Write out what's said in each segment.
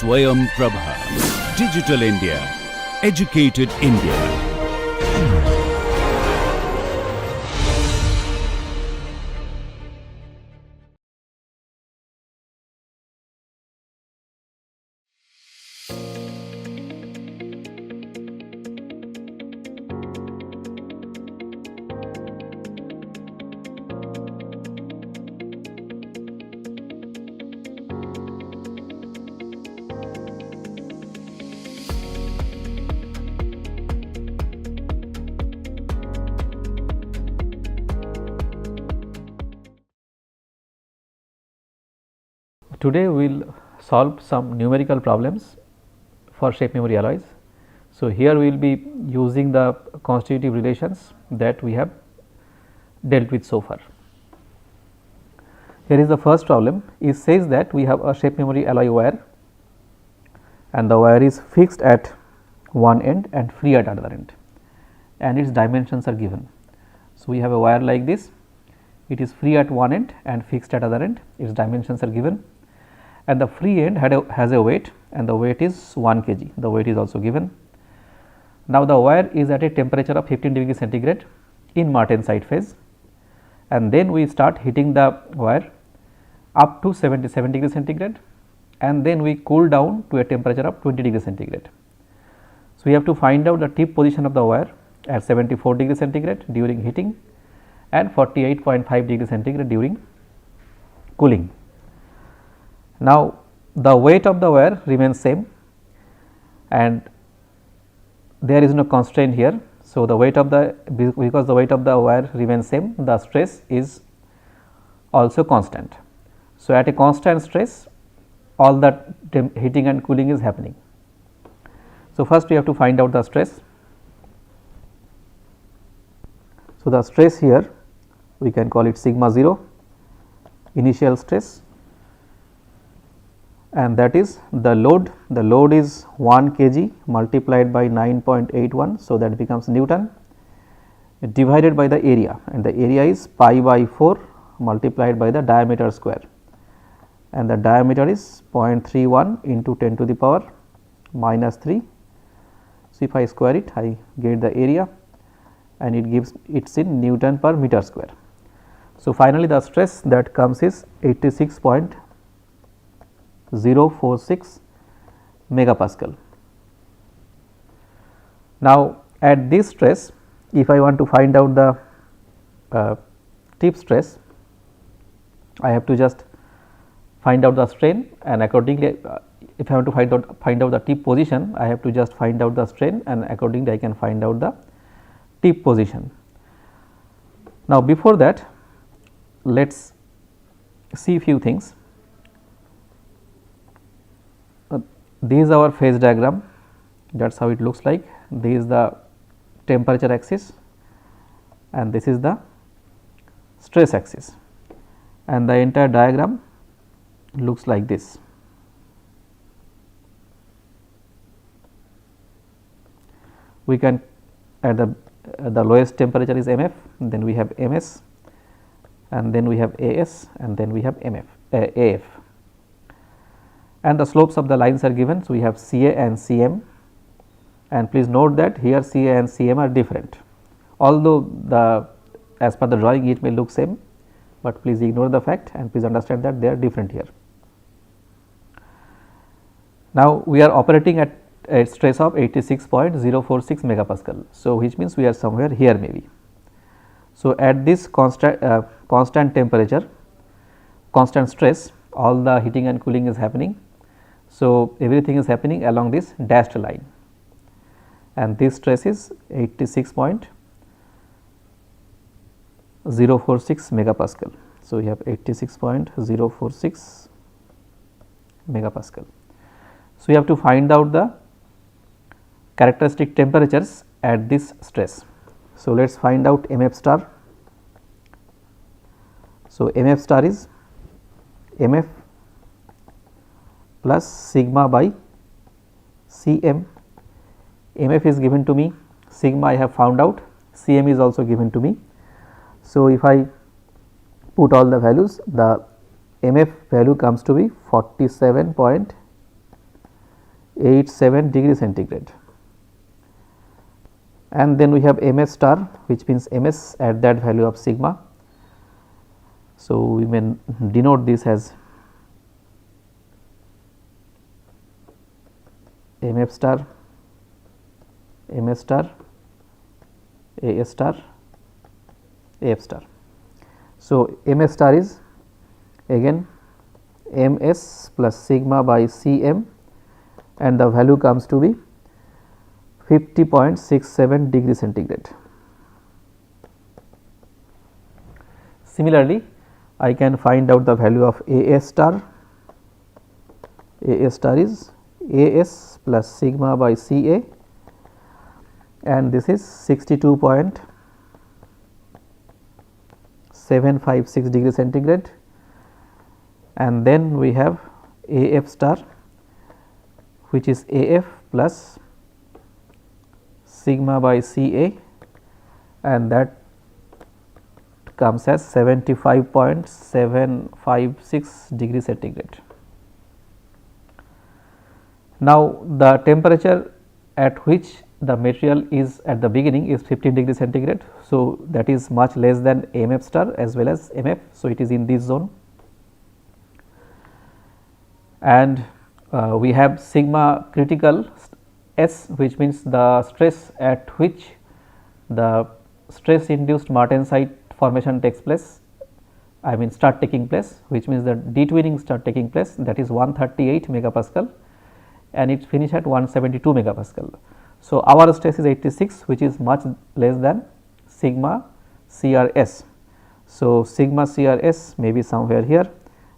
Swayam Prabha. Digital India. Educated India. Today we will solve some numerical problems for shape memory alloys. So, here we will be using the constitutive relations that we have dealt with so far. Here is the first problem. It says that we have a shape memory alloy wire and the wire is fixed at one end and free at other end and its dimensions are given. So, we have a wire like this, it is free at one end and fixed at other end, its dimensions are given, and the free end has a weight and the weight is 1 kg, the weight is also given. Now, the wire is at a temperature of 15 degree centigrade in martensite phase and then we start heating the wire up to 77 degree centigrade and then we cool down to a temperature of 20 degree centigrade. So, we have to find out the tip position of the wire at 74 degree centigrade during heating and 48.5 degree centigrade during cooling. Now, the weight of the wire remains same and there is no constraint here. So, the weight of because the weight of the wire remains same, the stress is also constant. So, at a constant stress all the heating and cooling is happening. So, first we have to find out the stress. So, the stress here we can call it sigma 0 initial stress and that is the load is 1 kg multiplied by 9.81. So, that becomes Newton divided by the area and the area is pi by 4 multiplied by the diameter square and the diameter is 0.31 into 10 to the power minus 3. So, if I square it I get the area and it gives it's in Newton per meter square. So, finally, the stress that comes is 86.046 megapascal. Now, at this stress if I want to find out the tip stress, I have to just find out the strain and accordingly if I want to find out the tip position, I have to just find out the strain and accordingly I can find out the tip position. Now, before that let us see few things. This is our phase diagram, that is how it looks like. This is the temperature axis and this is the stress axis and the entire diagram looks like this. We can at the lowest temperature is MF, then we have MS and then we have AS and then we have AF and the slopes of the lines are given. So, we have CA and CM and please note that here CA and CM are different, although as per the drawing it may look same, but please ignore the fact and please understand that they are different here. Now, we are operating at a stress of 86.046 megapascal. So, which means we are somewhere here maybe. So, at this constant temperature, constant stress, all the heating and cooling is happening. So, everything is happening along this dashed line and this stress is 86.046 megapascal. So, we have 86.046 megapascal. So, we have to find out the characteristic temperatures at this stress. So, let us find out MF star. So, MF star is MF plus sigma by Cm. MF is given to me, sigma I have found out, Cm is also given to me. So, if I put all the values, the MF value comes to be 47.0 87 degree centigrade. And then we have ms star, which means ms at that value of sigma. So, we may denote this as mf star, ms star, as star, af star. So, ms star is again ms plus sigma by cm, and the value comes to be 50.67 degree centigrade. Similarly, I can find out the value of as star. As star is as plus sigma by ca, and this is 62.756 degree centigrade. And then we have af star, which is af plus sigma by ca, and that comes as 75.756 degree centigrade. Now, the temperature at which the material is at the beginning is 15 degree centigrade. So, that is much less than mf star as well as mf. So, it is in this zone, and we have sigma critical S, which means the stress at which the stress induced martensite formation takes place, I mean start taking place, which means the detwinning start taking place, that is 138 megapascal, and it finish at 172 megapascal. So, our stress is 86, which is much less than sigma CRS. So, sigma CRS may be somewhere here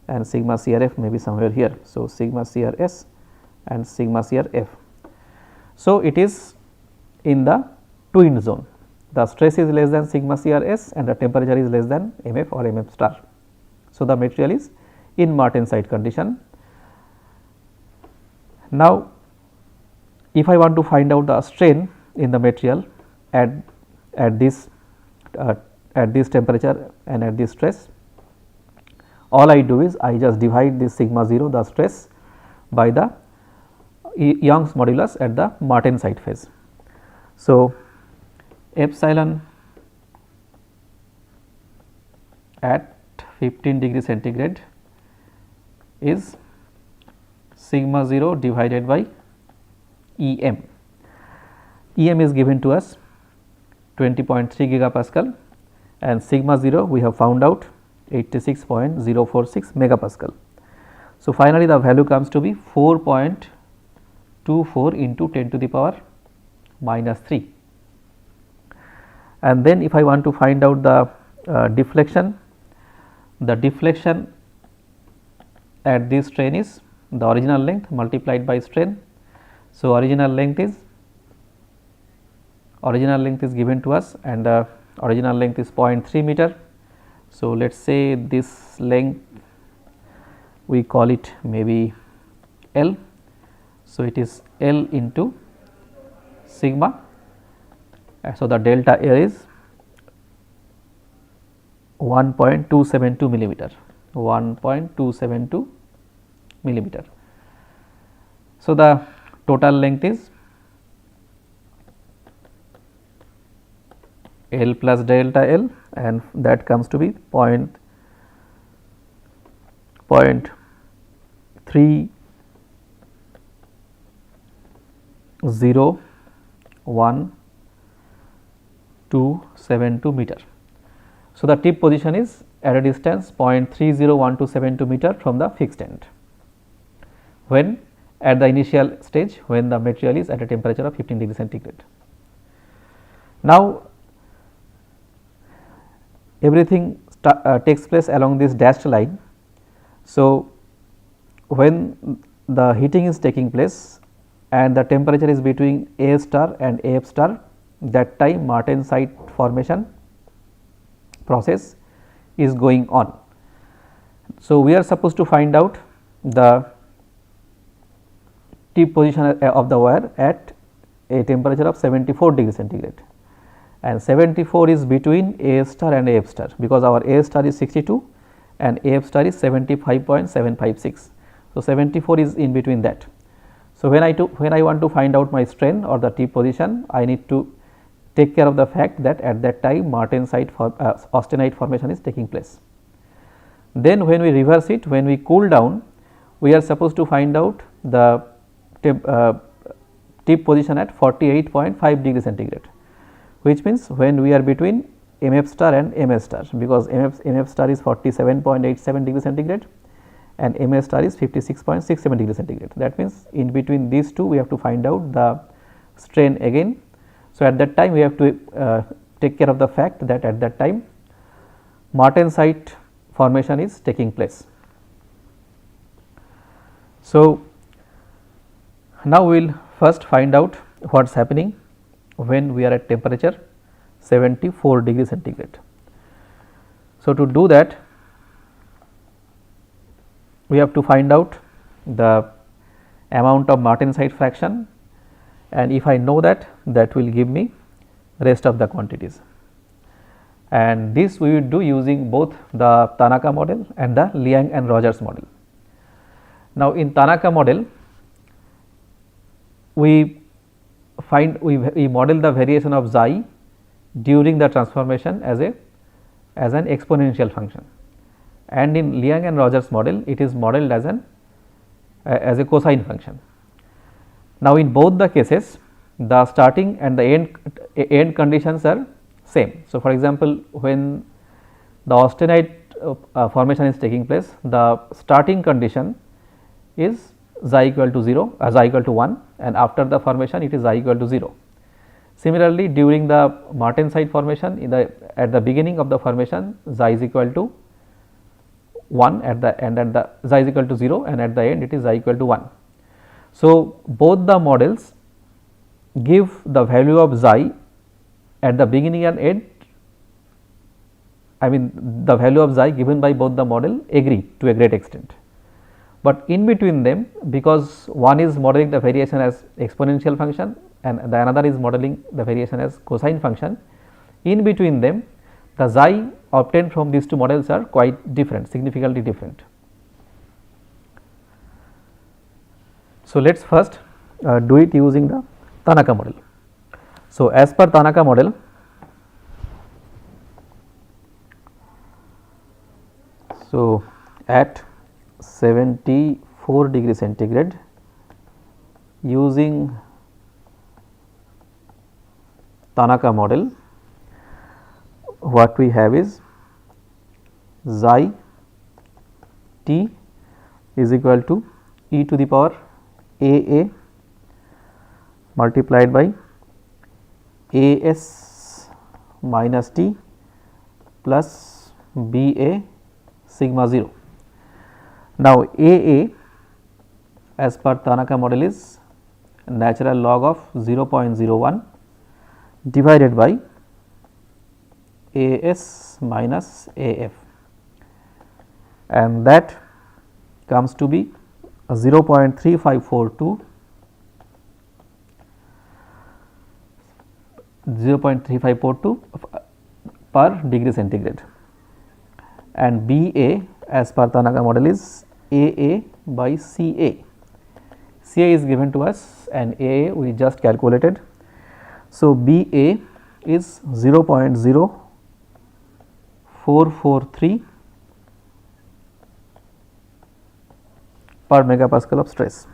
and sigma CRF may be somewhere here. So, sigma CRS and sigma CRF. So, it is in the twin zone. The stress is less than sigma CRS and the temperature is less than mf or mf star. So, the material is in martensite condition. Now, if I want to find out the strain in the material at this temperature and at this stress, all I do is I just divide this sigma 0, the stress, by the Young's modulus at the martensite phase. So, epsilon at 15 degree centigrade is sigma 0 divided by EM. EM is given to us 20.3 gigapascal, and sigma 0 we have found out 86.046 megapascal. So, finally, the value comes to be 4.24 into 10 to the power minus 3. And then if I want to find out the deflection at this strain is the original length multiplied by strain. So, original length is given to us, and the original length is 0.3 meter. So, let us say this length we call it maybe L. So, it is L into sigma. So, the delta L is 1.272 millimeter, 1.272 millimeter. So, the total length is L plus delta L, and that comes to be 0.301272 meter. So, the tip position is at a distance 0.301272 meter from the fixed end, when at the initial stage when the material is at a temperature of 15 degree centigrade. Now, everything takes place along this dashed line. So, when the heating is taking place and the temperature is between A star and AF star, that time martensite formation process is going on. So, we are supposed to find out the tip position of the wire at a temperature of 74 degree centigrade, and 74 is between A star and AF star, because our A star is 62 and AF star is 75.756. So, 74 is in between that. So, when I want to find out my strain or the tip position, I need to take care of the fact that at that time martensite austenite formation is taking place. Then when we reverse it, when we cool down, we are supposed to find out the tip position at 48.5 degree centigrade, which means when we are between MF star and MS star, because MF star is 47.87 degree centigrade and MS star is 56.67 degree centigrade. That means in between these two we have to find out the strain again. So, at that time we have to take care of the fact that at that time martensite formation is taking place. So, now we will first find out what is happening when we are at temperature 74 degree centigrade. So, to do that we have to find out the amount of martensite fraction, and if I know that, that will give me rest of the quantities, and this we will do using both the Tanaka model and the Liang and Rogers model. Now, in Tanaka model we model the variation of xi during the transformation as an exponential function, and in Liang and Rogers model it is modeled as a cosine function. Now, in both the cases the starting and the end conditions are same. So, for example, when the austenite formation is taking place, the starting condition is xi equal to 0, xi equal to 1, and after the formation it is xi equal to 0. Similarly, during the martensite formation, at the beginning of the formation xi is equal to 1 at the end, and the xi is equal to 0, and at the end it is xi equal to 1. So, both the models give the value of xi at the beginning and end, I mean the value of xi given by both the model agree to a great extent, but in between them, because one is modeling the variation as exponential function and the another is modeling the variation as cosine function, in between them the xi obtained from these two models are quite different, significantly different. So, let us first do it using the Tanaka model. So, as per Tanaka model, so at 74 degree centigrade using Tanaka model, what we have is xi t is equal to e to the power a multiplied by a s minus t plus b a sigma 0. Now, a as per Tanaka model is natural log of 0.01 divided by a s minus a f, and that comes to be 0.3542 per degree centigrade, and B A as per Tanaka model is A by C A. C A is given to us and A we just calculated. So, B A is 0.0443 per megapascal of stress.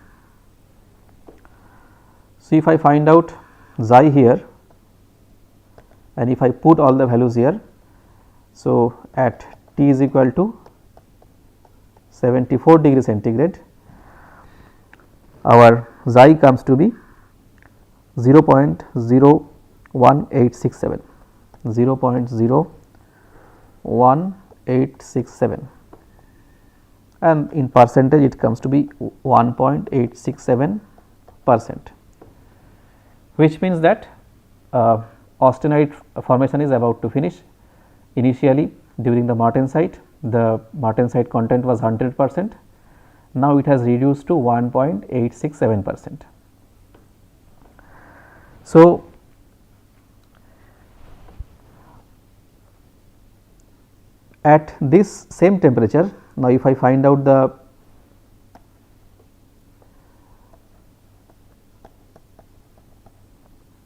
So, if I find out xi here and if I put all the values here, so at T is equal to 74 degree centigrade, our xi comes to be 0.01867, 0.01867, and in percentage it comes to be 1.867%, which means that austenite formation is about to finish. Initially during the martensite, the martensite content was 100%, now it has reduced to 1.867%. So, at this same temperature, now if I find out the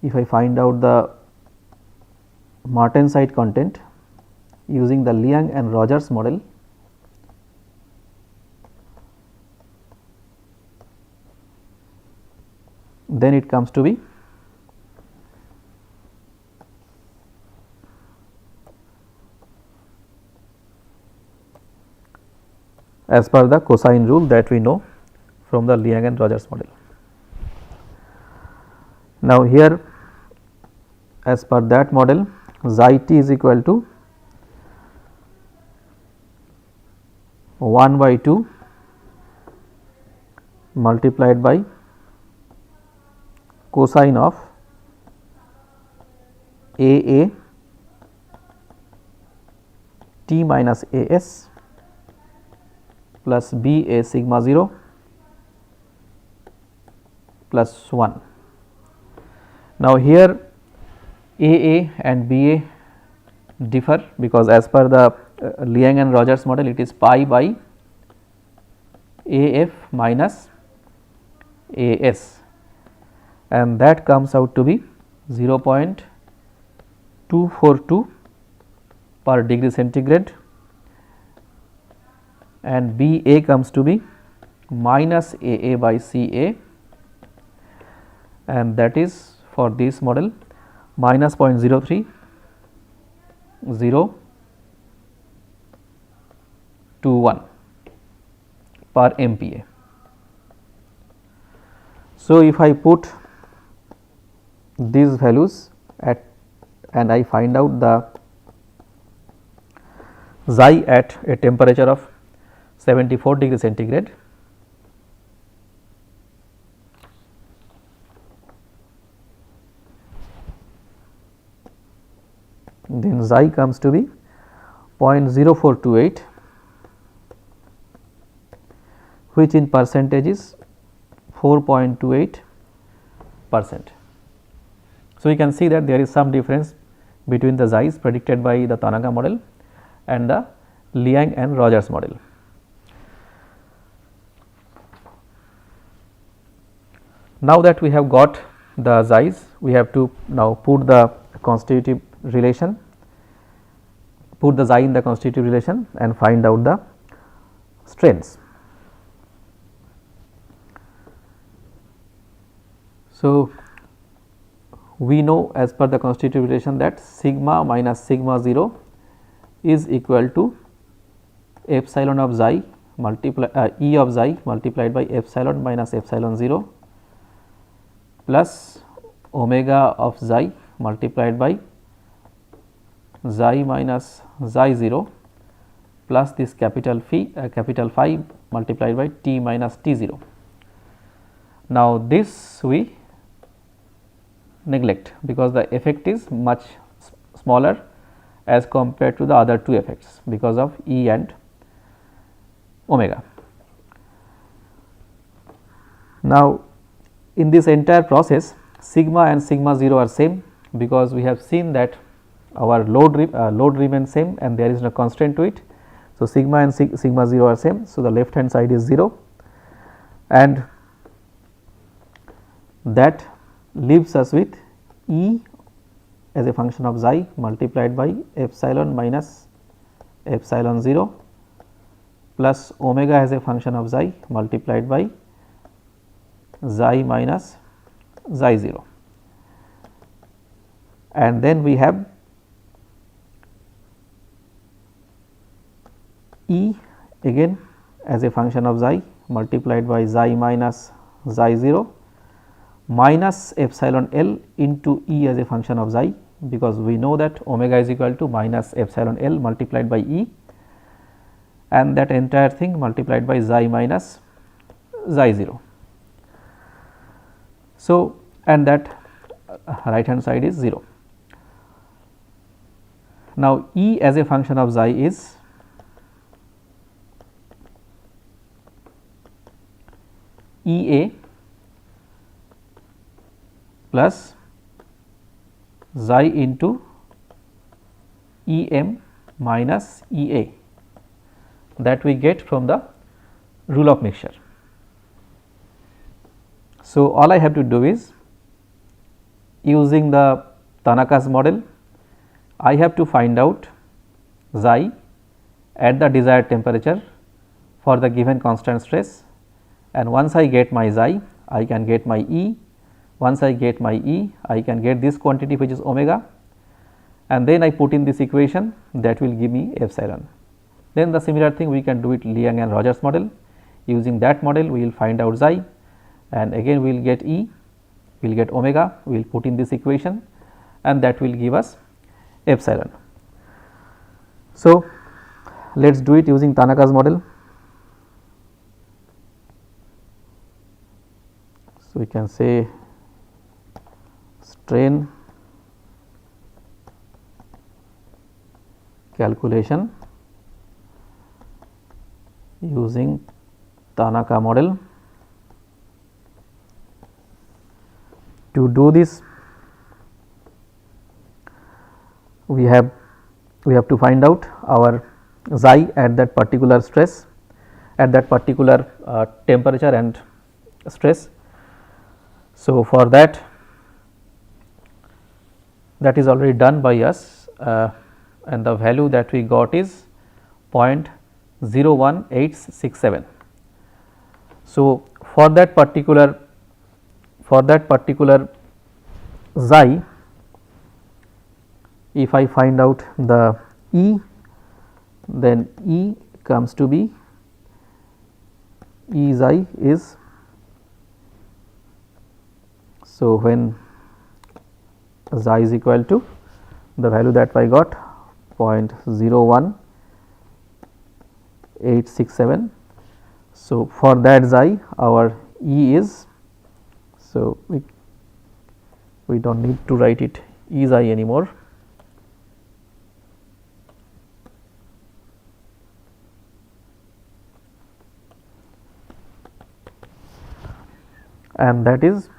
if I find out the martensite content using the Liang and Rogers model, then it comes to be as per the cosine rule that we know from the Liang and Rogers model. Now, here as per that model, xi t is equal to 1 by 2 multiplied by cosine of A t minus A s plus B A sigma 0 plus 1. Now, here A and B A differ, because as per the Liang and Rogers model, it is pi by A f minus A s, and that comes out to be 0.242 per degree centigrade, and B A comes to be minus A by C A, and that is for this model minus 0.03021 per MPa. So, if I put these values at and I find out the xi at a temperature of 74 degree centigrade, then xi comes to be 0.0428, which in percentage is 4.28%. So, you can see that there is some difference between the xis predicted by the Tanaka model and the Liang and Rogers model. Now that we have got the xis, we have to now put the constitutive relation, put the xi in the constitutive relation and find out the strains. So, we know as per the constitutive relation that sigma minus sigma 0 is equal to epsilon of xi multiply E of xi multiplied by epsilon minus epsilon 0 plus omega of xi multiplied by xi minus xi 0 plus this capital phi multiplied by t minus t 0. Now, this we neglect because the effect is much smaller as compared to the other two effects because of E and omega. Now, in this entire process, sigma and sigma 0 are same, because we have seen that our load remains same and there is no constraint to it. So, sigma and sigma 0 are same. So, the left hand side is 0 and that leaves us with E as a function of xi multiplied by epsilon minus epsilon 0 plus omega as a function of xi multiplied by xi minus xi 0, and then we have E again as a function of xi multiplied by xi minus xi 0 minus epsilon L into E as a function of xi, because we know that omega is equal to minus epsilon L multiplied by E, and that entire thing multiplied by xi minus xi 0. So, and that right hand side is 0. Now, E as a function of xi is E A plus xi into E m minus E A, that we get from the rule of mixture. So, all I have to do is using the Tanaka's model, I have to find out xi at the desired temperature for the given constant stress, and once I get my xi, I can get my E. Once I get my E, I can get this quantity which is omega, and then I put in this equation that will give me epsilon. Then the similar thing we can do it Liang and Rogers model. Using that model we will find out xi, and again we will get E, we will get omega, we will put in this equation, and that will give us epsilon. So, let us do it using Tanaka's model. So, we can say strain calculation using Tanaka model. To do this, we have to find out our xi at that particular stress, at that particular temperature and stress. So, for that is already done by us, and the value that we got is 0.01867. So, for that particular xi, if I find out the E, then E comes to be E xi is, so when xi is equal to the value that I got 0.01867. So, for that xi our E is, so we do not need to write it E xi anymore. And that is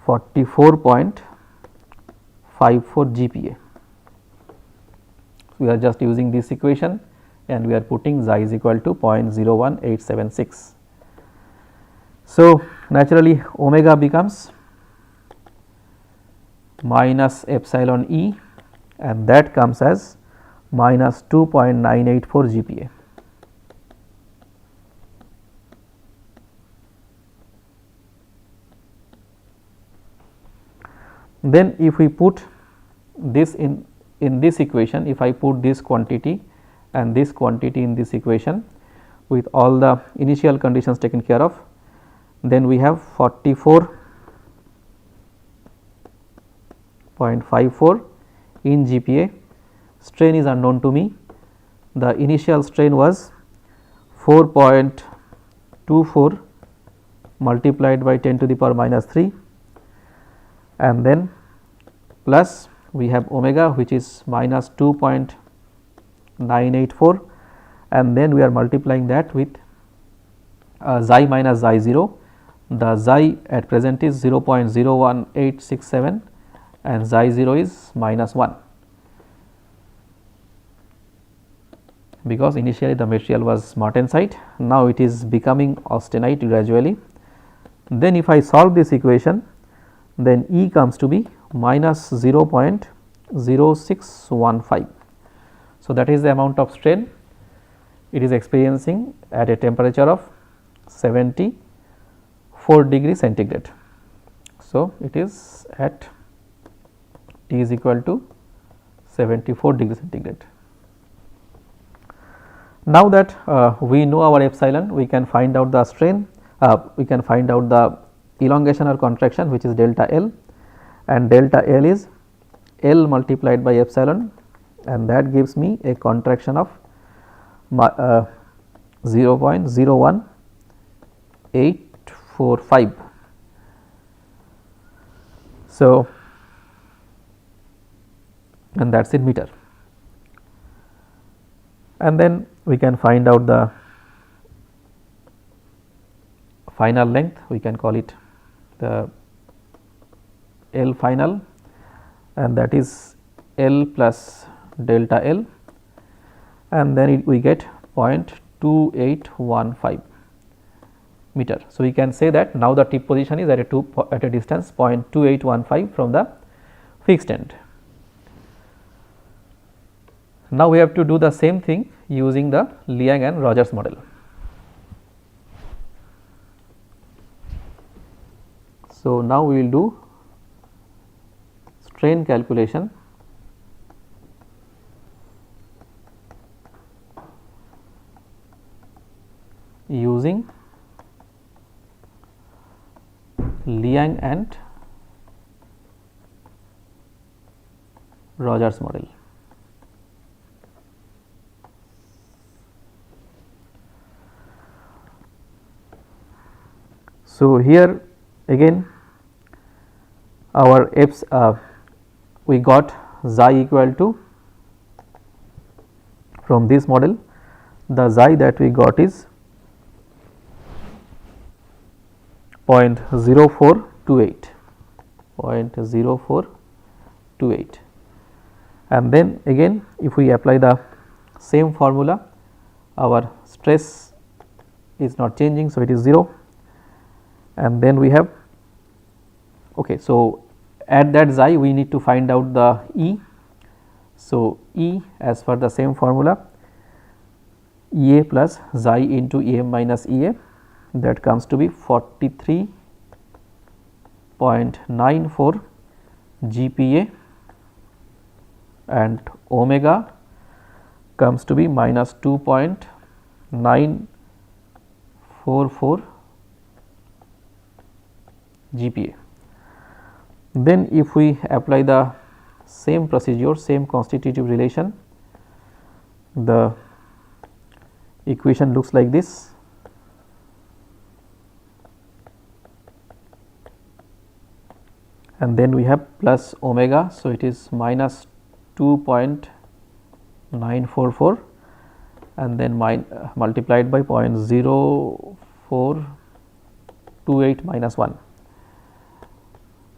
44.54 GPa. We are just using this equation and we are putting xi is equal to 0.01876. So, naturally omega becomes minus epsilon E, and that comes as minus 2.984 GPa. Then if we put this in this equation, if I put this quantity and this quantity in this equation with all the initial conditions taken care of, then we have 44.54 in GPa. Strain is unknown to me. The initial strain was 4.24 multiplied by 10 to the power minus 3, and then plus we have omega which is minus 2.984, and then we are multiplying that with xi minus xi 0. The xi at present is 0.01867 and xi 0 is minus 1, because initially the material was martensite, now it is becoming austenite gradually. Then if I solve this equation, then E comes to be minus 0.0615. So, that is the amount of strain it is experiencing at a temperature of 74 degrees centigrade. So, it is at T is equal to 74 degrees centigrade. Now that we know our epsilon, we can find out the strain, we can find out the elongation or contraction, which is delta L, and delta L is L multiplied by epsilon, and that gives me a contraction of 0.01845. So, and that is in meter, and then we can find out the final length, we can call it the L final, and that is L plus delta L, and then we get 0.2815. meter. So, we can say that now the tip position is at a distance 0.2815 from the fixed end. Now, we have to do the same thing using the Liang and Rogers model. So, now we will do strain calculation using Liang and Rogers model. So, here again our f's we got xi equal to, from this model the xi that we got is 0.0428, and then again if we apply the same formula, our stress is not changing, so it is 0, and then we have okay. So, at that xi we need to find out the E. So, E as per the same formula, Ea plus xi into Em minus Ea, that comes to be 43.94 GPa, and omega comes to be minus 2.944 GPa. Then if we apply the same procedure, same constitutive relation, the equation looks like this. And then we have plus omega, so it is minus 2.944 and then multiplied by 0.0428 minus 1.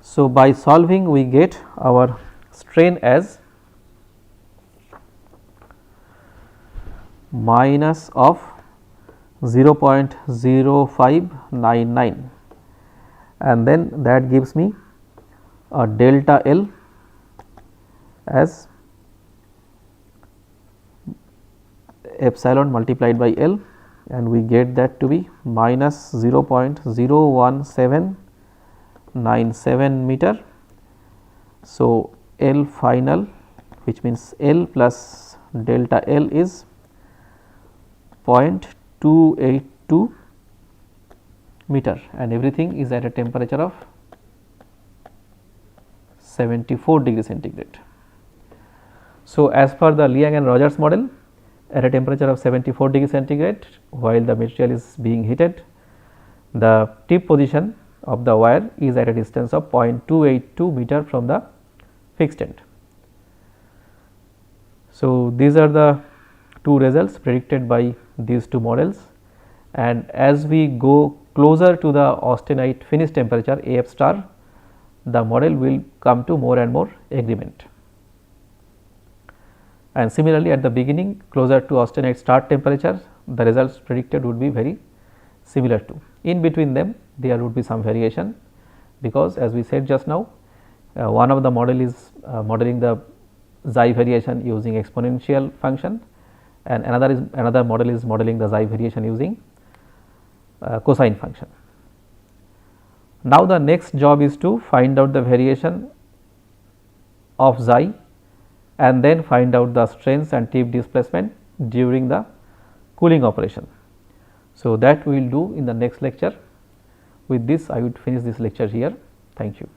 So, by solving we get our strain as minus of 0.0599, and then that gives me a delta L as epsilon multiplied by L, and we get that to be minus 0.01797 meter. So, L final, which means L plus delta L is 0.282 meter, and everything is at a temperature of 74 degree centigrade. So, as per the Liang and Rogers model, at a temperature of 74 degree centigrade, while the material is being heated, the tip position of the wire is at a distance of 0.282 meter from the fixed end. So, these are the two results predicted by these two models, and as we go closer to the austenite finish temperature AF star, the model will come to more and more agreement. And similarly, at the beginning closer to austenite start temperature, the results predicted would be very similar to. In between them there would be some variation, because as we said just now, one of the model is modeling the xi variation using exponential function, and another model is modeling the xi variation using cosine function. Now, the next job is to find out the variation of xi and then find out the strains and tip displacement during the cooling operation. So, that we will do in the next lecture. With this I would finish this lecture here. Thank you.